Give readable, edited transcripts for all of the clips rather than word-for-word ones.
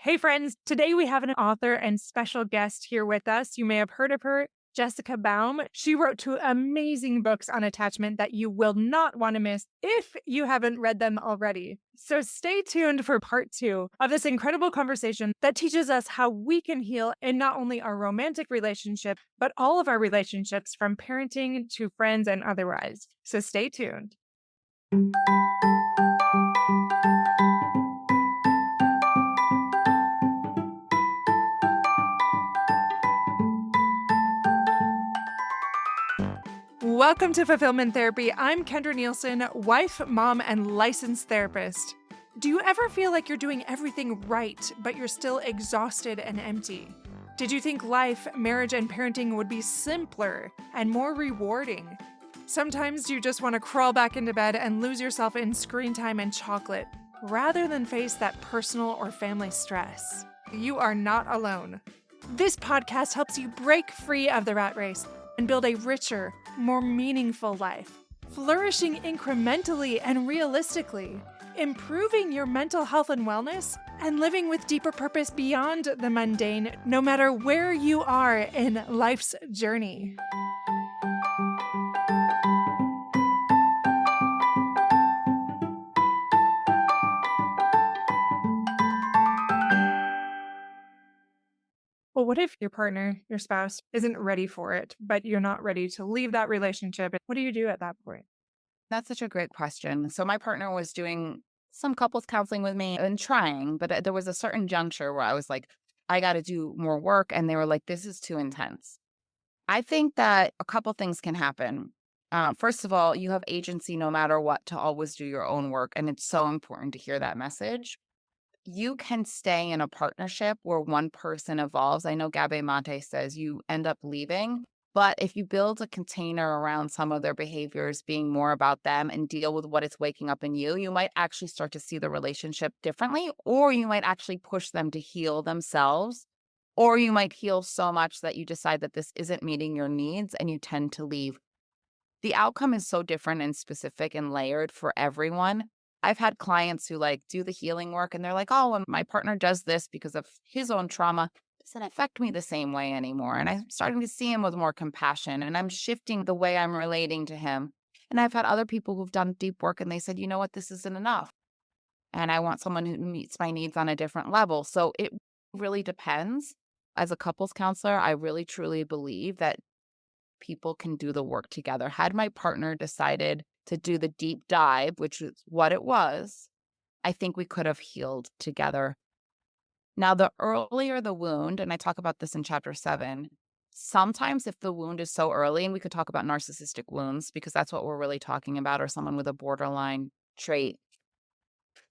Hey, friends. Today we have an author and special guest here with us. You may have heard of her, Jessica Baum. She wrote two amazing books on attachment that you will not want to miss if you haven't read them already. So stay tuned for part two of this incredible conversation that teaches us how we can heal in not only our romantic relationship, but all of our relationships from parenting to friends and otherwise. So stay tuned. Welcome to Fulfillment Therapy. I'm Kendra Nielsen, wife, mom, and licensed therapist. Do you ever feel like you're doing everything right, but you're still exhausted and empty? Did you think life, marriage, and parenting would be simpler and more rewarding? Sometimes you just want to crawl back into bed and lose yourself in screen time and chocolate, rather than face that personal or family stress. You are not alone. This podcast helps you break free of the rat race and build a richer, more meaningful life, flourishing incrementally and realistically, improving your mental health and wellness, and living with deeper purpose beyond the mundane, no matter where you are in life's journey. Well, what if your partner, your spouse, isn't ready for it, but you're not ready to leave that relationship? What do you do at that point? That's such a great question. So my partner was doing some couples counseling with me and trying, but there was a certain juncture where I was like, I got to do more work. And they were like, this is too intense. I think that a couple things can happen. First of all, you have agency no matter what to always do your own work. And it's so important to hear that message. You can stay in a partnership where one person evolves. I know Gabe Mate says you end up leaving, but if you build a container around some of their behaviors being more about them and deal with what is waking up in you, you might actually start to see the relationship differently, or you might actually push them to heal themselves, or you might heal so much that you decide that this isn't meeting your needs and you tend to leave. The outcome is so different and specific and layered for everyone. I've had clients who like do the healing work and they're like, oh, when my partner does this because of his own trauma, it doesn't affect me the same way anymore. And I'm starting to see him with more compassion and I'm shifting the way I'm relating to him. And I've had other people who've done deep work and they said, you know what, this isn't enough. And I want someone who meets my needs on a different level. So it really depends. As a couples counselor, I really truly believe that people can do the work together. Had my partner decided to do the deep dive, which is what it was, I think we could have healed together. Now, the earlier the wound, and I talk about this in chapter 7, sometimes if the wound is so early, and we could talk about narcissistic wounds because that's what we're really talking about, or someone with a borderline trait.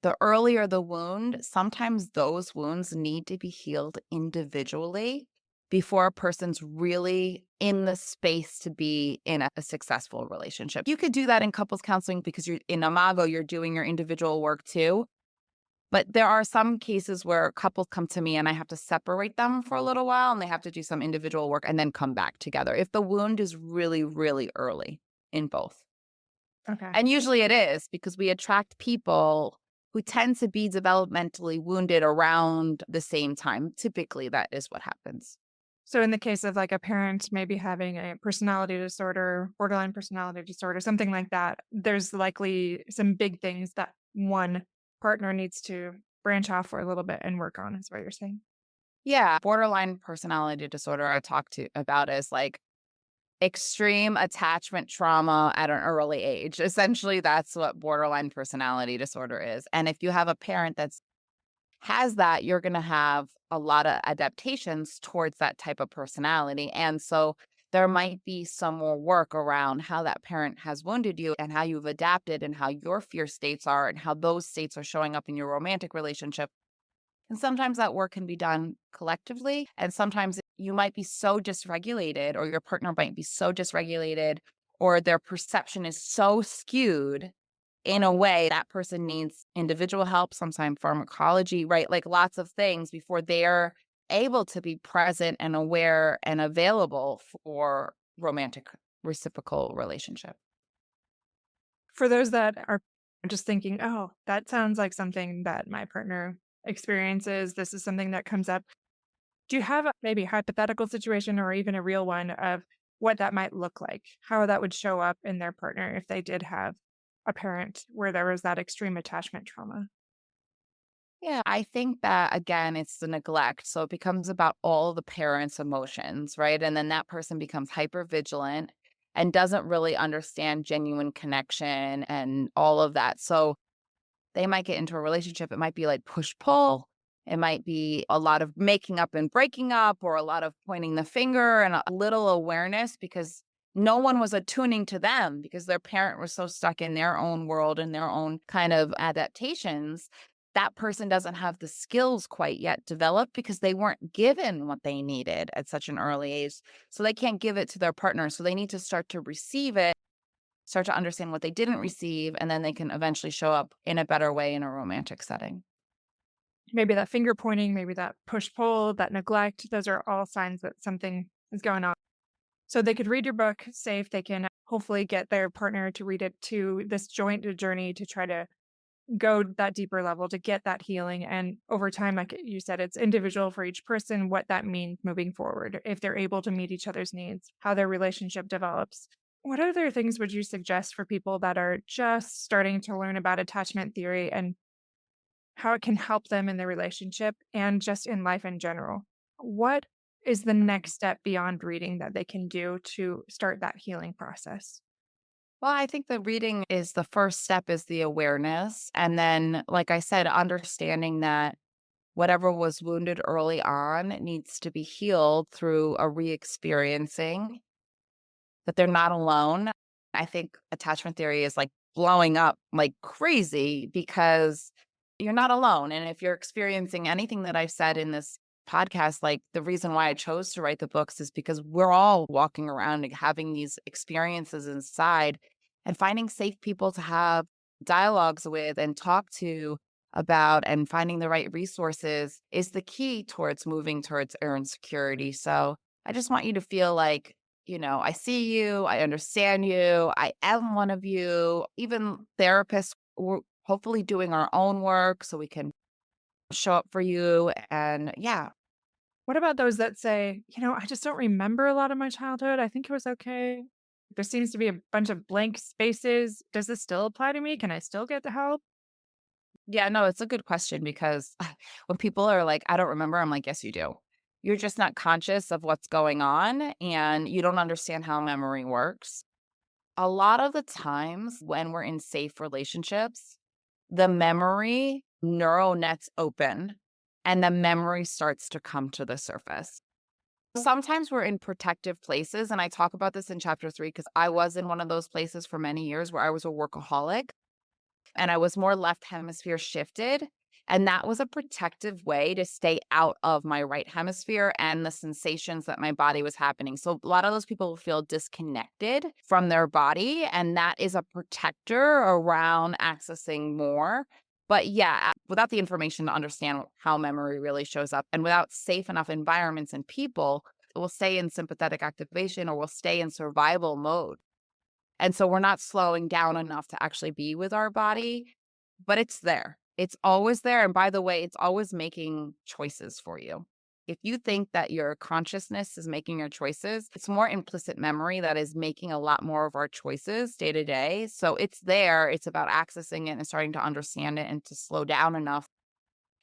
The earlier the wound, sometimes those wounds need to be healed individually before a person's really in the space to be in a successful relationship. You could do that in couples counseling because you're in Imago, you're doing your individual work too. But there are some cases where couples come to me and I have to separate them for a little while and they have to do some individual work and then come back together if the wound is really, really early in both. Okay. And usually it is because we attract people who tend to be developmentally wounded around the same time. Typically, that is what happens. So in the case of like a parent maybe having a personality disorder, borderline personality disorder, something like that, there's likely some big things that one partner needs to branch off for a little bit and work on, is what you're saying. Yeah, borderline personality disorder I talk to about is like extreme attachment trauma at an early age. Essentially, that's what borderline personality disorder is. And if you have a parent that's has that, you're going to have a lot of adaptations towards that type of personality. And so there might be some more work around how that parent has wounded you and how you've adapted and how your fear states are and how those states are showing up in your romantic relationship. And sometimes that work can be done collectively. And sometimes you might be so dysregulated, or your partner might be so dysregulated, or their perception is so skewed in a way that person needs individual help, sometimes pharmacology, right? Like lots of things before they're able to be present and aware and available for romantic reciprocal relationship. For those that are just thinking, oh, that sounds like something that my partner experiences. This is something that comes up. Do you have a maybe hypothetical situation or even a real one of what that might look like? How that would show up in their partner if they did have a parent where there was that extreme attachment trauma? Yeah, I think that again, it's the neglect. So it becomes about all the parents' emotions, right? And then that person becomes hyper vigilant and doesn't really understand genuine connection and all of that. So they might get into a relationship. It might be like push pull. It might be a lot of making up and breaking up, or a lot of pointing the finger and a little awareness because no one was attuning to them because their parent was so stuck in their own world and their own kind of adaptations. That person doesn't have the skills quite yet developed because they weren't given what they needed at such an early age. So they can't give it to their partner. So they need to start to receive it, start to understand what they didn't receive, and then they can eventually show up in a better way in a romantic setting. Maybe that finger pointing, maybe that push pull, that neglect, those are all signs that something is going on. So they could read your book, say if they can hopefully get their partner to read it to this joint journey to try to go that deeper level to get that healing. And over time, like you said, it's individual for each person what that means moving forward, if they're able to meet each other's needs, how their relationship develops. What other things would you suggest for people that are just starting to learn about attachment theory and how it can help them in their relationship and just in life in general? What is the next step beyond reading that they can do to start that healing process? Well, I think the reading is the first step is the awareness. And then, like I said, understanding that whatever was wounded early on needs to be healed through a re experiencing, that they're not alone. I think attachment theory is like blowing up like crazy because you're not alone. And if you're experiencing anything that I've said in this podcast, like the reason why I chose to write the books is because we're all walking around and having these experiences inside and finding safe people to have dialogues with and talk to about and finding the right resources is the key towards moving towards earn security. So I just want you to feel like, I see you, I understand you, I am one of you. Even therapists, we're hopefully doing our own work so we can show up for you. And yeah, What about those that say, I just don't remember a lot of my childhood. I think it was okay. There seems to be a bunch of blank spaces. Does this still apply to me? Can I still get the help? yeah, no, it's a good question because when people are like, I don't remember, I'm like, yes, you do. You're just not conscious of what's going on and you don't understand how memory works. A lot of the times when we're in safe relationships, the memory neural nets open and the memory starts to come to the surface. Sometimes we're in protective places. And I talk about this in chapter 3 because I was in one of those places for many years where I was a workaholic and I was more left hemisphere shifted. And that was a protective way to stay out of my right hemisphere and the sensations that my body was happening. So a lot of those people feel disconnected from their body. And that is a protector around accessing more. But yeah, without the information to understand how memory really shows up and without safe enough environments and people, we'll stay in sympathetic activation or we'll stay in survival mode. And so we're not slowing down enough to actually be with our body, but it's there. It's always there. And by the way, it's always making choices for you. If you think that your consciousness is making your choices, it's more implicit memory that is making a lot more of our choices day to day. So it's there. It's about accessing it and starting to understand it and to slow down enough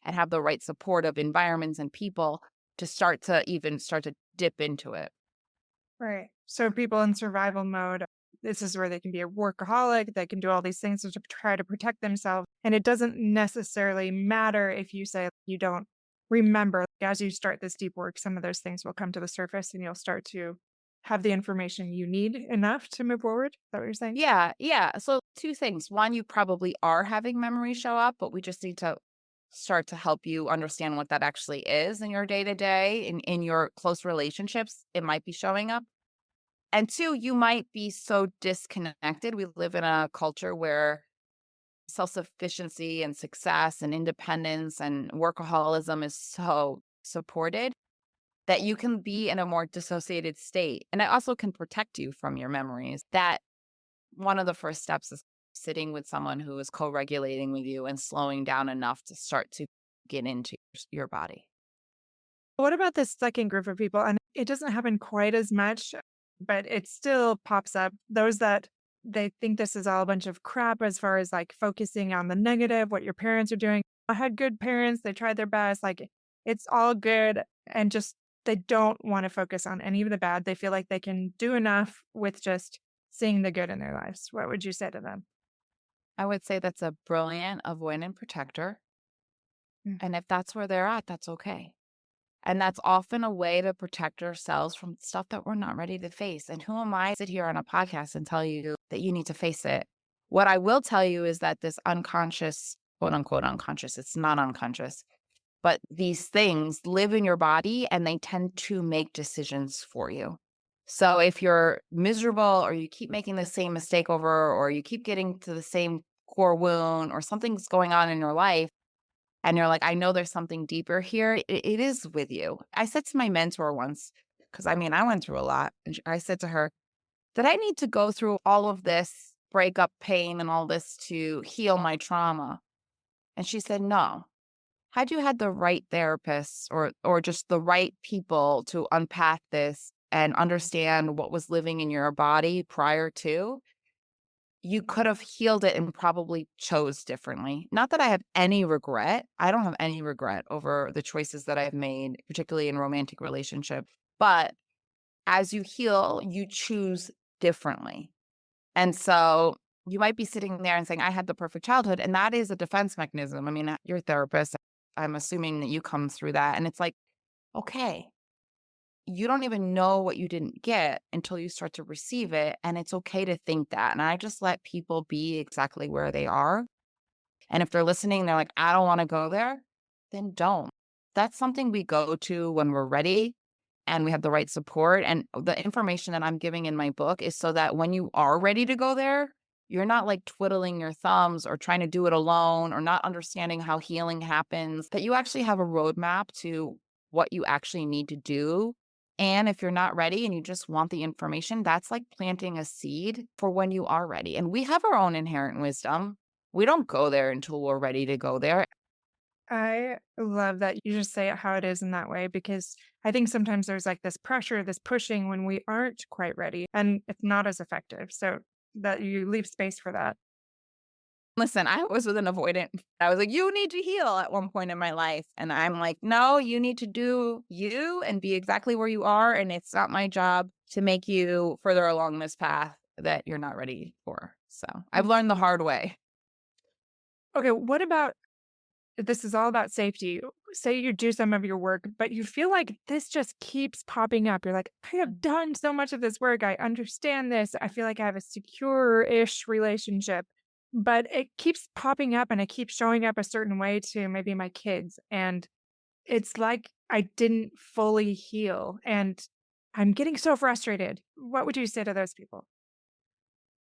and have the right supportive environments and people to start to dip into it. Right. So people in survival mode, this is where they can be a workaholic, they can do all these things to try to protect themselves. And it doesn't necessarily matter if you say you don't remember. As you start this deep work, some of those things will come to the surface and you'll start to have the information you need enough to move forward. Is that what you're saying? Yeah, yeah. So 2 things. One, you probably are having memories show up, but we just need to start to help you understand what that actually is in your day to day, in your close relationships. It might be showing up. And 2, you might be so disconnected. We live in a culture where self-sufficiency and success and independence and workaholism is so supported that you can be in a more dissociated state. And it also can protect you from your memories. That one of the first steps is sitting with someone who is co-regulating with you and slowing down enough to start to get into your body. What about this second group of people? And it doesn't happen quite as much, but it still pops up. Those that they think this is all a bunch of crap as far as like focusing on the negative, what your parents are doing. I had good parents, they tried their best, like it's all good. And just they don't want to focus on any of the bad. They feel like they can do enough with just seeing the good in their lives. What would you say to them? I would say that's a brilliant avoidant protector. Mm. And if that's where they're at, that's okay. And that's often a way to protect ourselves from stuff that we're not ready to face. And who am I to sit here on a podcast and tell you that you need to face it? What I will tell you is that this unconscious, quote unquote, unconscious, it's not unconscious, but these things live in your body and they tend to make decisions for you. So if you're miserable or you keep making the same mistake over, or you keep getting to the same core wound, or something's going on in your life, and you're like, I know there's something deeper here, it is with you. I said to my mentor once, because I mean, I went through a lot. And I said to her, did I need to go through all of this breakup pain and all this to heal my trauma? And she said, no. Had you had the right therapists or just the right people to unpack this and understand what was living in your body prior to, you could have healed it and probably chose differently. Not that I have any regret. I don't have any regret over the choices that I've made, particularly in romantic relationship. But as you heal, you choose differently. And so you might be sitting there and saying, I had the perfect childhood. And that is a defense mechanism. I mean, you're a therapist. I'm assuming that you come through that. And it's like, okay, you don't even know what you didn't get until you start to receive it. And it's okay to think that. And I just let people be exactly where they are. And if they're listening, they're like, I don't want to go there, then don't. That's something we go to when we're ready and we have the right support. And the information that I'm giving in my book is so that when you are ready to go there, you're not like twiddling your thumbs or trying to do it alone or not understanding how healing happens, that you actually have a roadmap to what you actually need to do. And if you're not ready and you just want the information, that's like planting a seed for when you are ready. And we have our own inherent wisdom. We don't go there until we're ready to go there. I love that you just say it how it is in that way because I think sometimes there's like this pressure, this pushing when we aren't quite ready and it's not as effective. So that you leave space for that. Listen, I was with an avoidant. I was like, you need to heal at one point in my life. And I'm like, no, you need to do you and be exactly where you are. And it's not my job to make you further along this path that you're not ready for. So I've Mm. learned the hard way. Okay, what about this is all about safety. Say you do some of your work, but you feel like this just keeps popping up. You're like, I have done so much of this work. I understand this. I feel like I have a secure ish relationship, but it keeps popping up and it keeps showing up a certain way to maybe my kids. And it's like I didn't fully heal. And I'm getting so frustrated. What would you say to those people?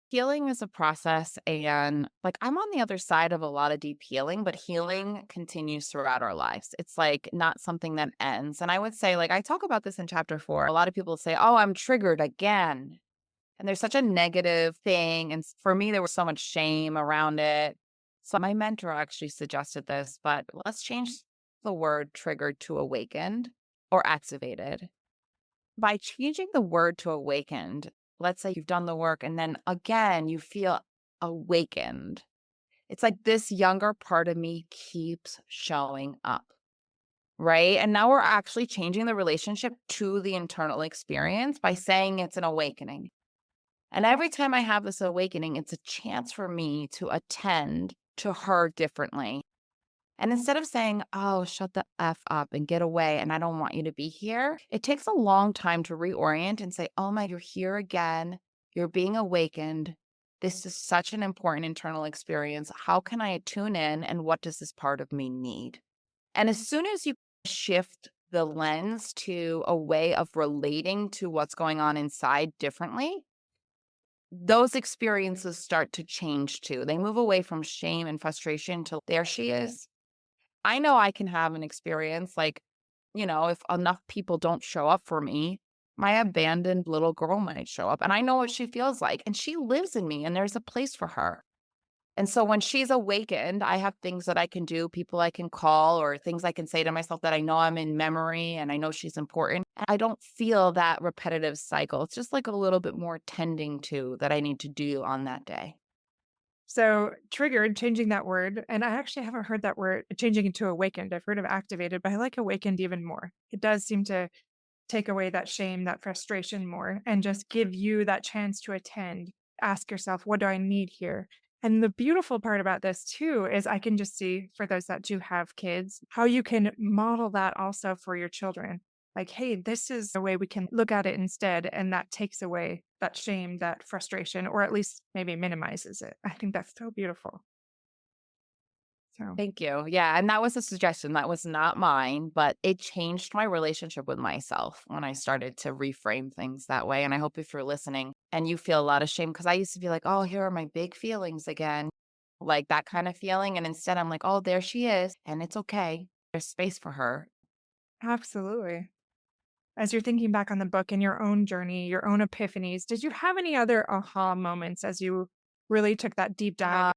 Healing is a process. And like, I'm on the other side of a lot of deep healing, but healing continues throughout our lives. It's like not something that ends. And I would say, like, I talk about this in chapter 4. A lot of people say, oh, I'm triggered again. And there's such a negative thing. And for me, there was so much shame around it. So my mentor actually suggested this, but let's change the word triggered to awakened or activated. By changing the word to awakened, let's say you've done the work and then again you feel awakened. It's like this younger part of me keeps showing up, right? And now we're actually changing the relationship to the internal experience by saying it's an awakening. And every time I have this awakening, it's a chance for me to attend to her differently. And instead of saying, oh, shut the F up and get away, and I don't want you to be here, it takes a long time to reorient and say, oh my, you're here again. You're being awakened. This is such an important internal experience. How can I tune in? And what does this part of me need? And as soon as you shift the lens to a way of relating to what's going on inside differently, those experiences start to change too. They move away from shame and frustration to there she is. I know I can have an experience like, if enough people don't show up for me, my abandoned little girl might show up and I know what she feels like and she lives in me and there's a place for her. And so when she's awakened, I have things that I can do, people I can call, or things I can say to myself that I know I'm in memory and I know she's important. I don't feel that repetitive cycle. It's just like a little bit more tending to that I need to do on that day. So triggered, changing that word. And I actually haven't heard that word changing into awakened. I've heard of activated, but I like awakened even more. It does seem to take away that shame, that frustration more, and just give you that chance to attend. Ask yourself, what do I need here? And the beautiful part about this too is I can just see for those that do have kids, how you can model that also for your children. Like, hey, this is a way we can look at it instead. And that takes away that shame, that frustration, or at least maybe minimizes it. I think that's so beautiful. So Thank you. Yeah. And that was a suggestion. That was not mine, but it changed my relationship with myself when I started to reframe things that way. And I hope if you're listening and you feel a lot of shame, because I used to be like, oh, here are my big feelings again, like that kind of feeling. And instead, I'm like, oh, there she is. And it's okay. There's space for her. absolutely. As you're thinking back on the book and your own journey, your own epiphanies, did you have any other aha moments as you really took that deep dive? Uh,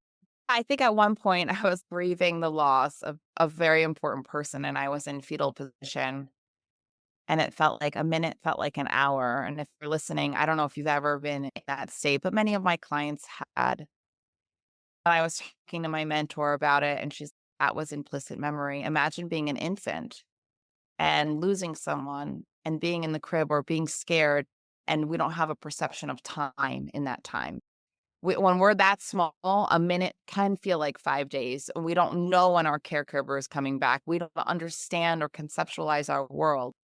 I think at one point I was grieving the loss of a very important person and I was in fetal position. And it felt like a minute felt like an hour. And if you're listening, I don't know if you've ever been in that state, but many of my clients had. I was talking to my mentor about it, and that was implicit memory. Imagine being an infant and losing someone and being in the crib or being scared, and we don't have a perception of time in that time. When we're that small, a minute can feel like 5 days. And we don't know when our caregiver is coming back. We don't understand or conceptualize our world.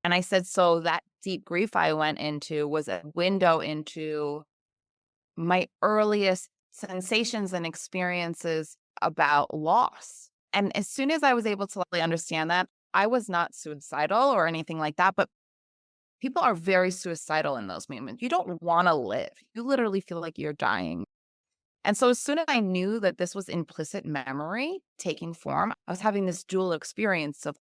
And I said, so that deep grief I went into was a window into my earliest sensations and experiences about loss. And as soon as I was able to really understand that, I was not suicidal or anything like that, but people are very suicidal in those moments. You don't want to live. You literally feel like you're dying. And so as soon as I knew that this was implicit memory taking form, I was having this dual experience of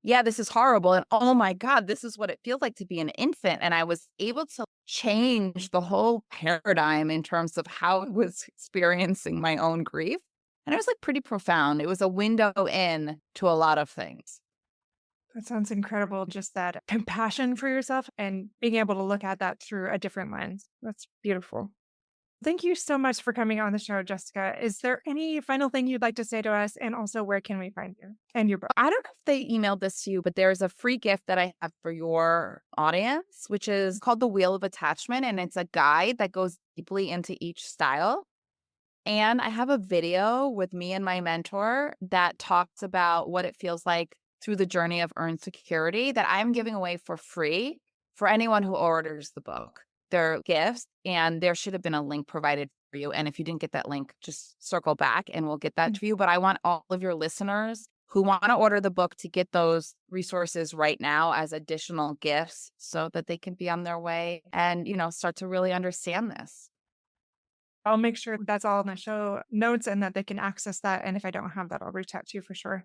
yeah, this is horrible. And oh my God, this is what it feels like to be an infant. And I was able to change the whole paradigm in terms of how I was experiencing my own grief. And it was like pretty profound. It was a window in to a lot of things. That sounds incredible. Just that compassion for yourself and being able to look at that through a different lens. That's beautiful. Thank you so much for coming on the show, Jessica. Is there any final thing you'd like to say to us? And also, where can we find you and your book? I don't know if they emailed this to you, but there's a free gift that I have for your audience, which is called the Wheel of Attachment. And it's a guide that goes deeply into each style. And I have a video with me and my mentor that talks about what it feels like through the journey of earned security that I'm giving away for free for anyone who orders the book. They're gifts, and there should have been a link provided for you. And if you didn't get that link, just circle back and we'll get that to you. But I want all of your listeners who want to order the book to get those resources right now as additional gifts so that they can be on their way and, start to really understand this. I'll make sure that's all in the show notes and that they can access that. And if I don't have that, I'll reach out to you for sure.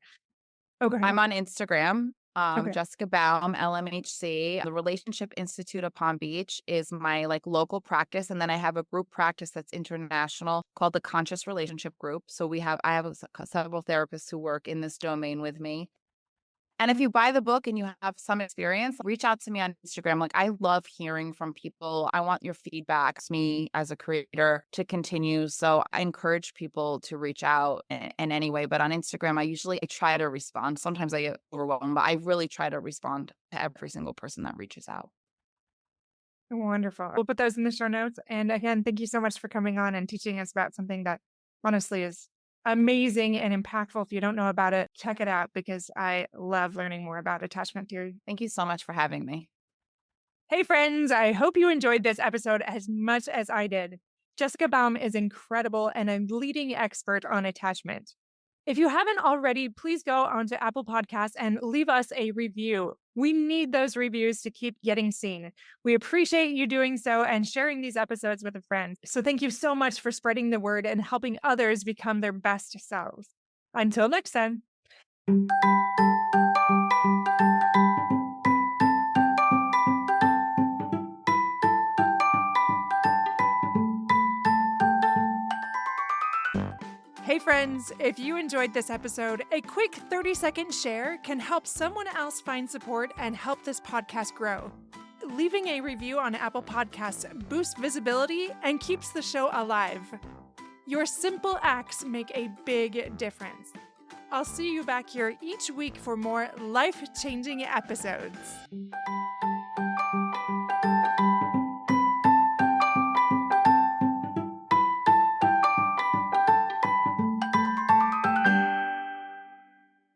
Oh, go ahead. I'm on Instagram, Okay. Jessica Baum, LMHC. The Relationship Institute of Palm Beach is my local practice, and then I have a group practice that's international called the Conscious Relationship Group. So I have several therapists who work in this domain with me. And if you buy the book and you have some experience, reach out to me on Instagram. I love hearing from people. I want your feedback. It's me as a creator to continue. So I encourage people to reach out in any way. But on Instagram, I try to respond. Sometimes I get overwhelmed, but I really try to respond to every single person that reaches out. Wonderful. We'll put those in the show notes. And again, thank you so much for coming on and teaching us about something that honestly is amazing and impactful. If you don't know about it, check it out because I love learning more about attachment theory. Thank you so much for having me. Hey, friends, I hope you enjoyed this episode as much as I did. Jessica Baum is incredible and a leading expert on attachment. If you haven't already, please go onto Apple Podcasts and leave us a review. We need those reviews to keep getting seen. We appreciate you doing so and sharing these episodes with a friend. So thank you so much for spreading the word and helping others become their best selves. Until next time. Friends, if you enjoyed this episode, a quick 30-second share can help someone else find support and help this podcast grow. Leaving a review on Apple Podcasts boosts visibility and keeps the show alive. Your simple acts make a big difference. I'll see you back here each week for more life-changing episodes.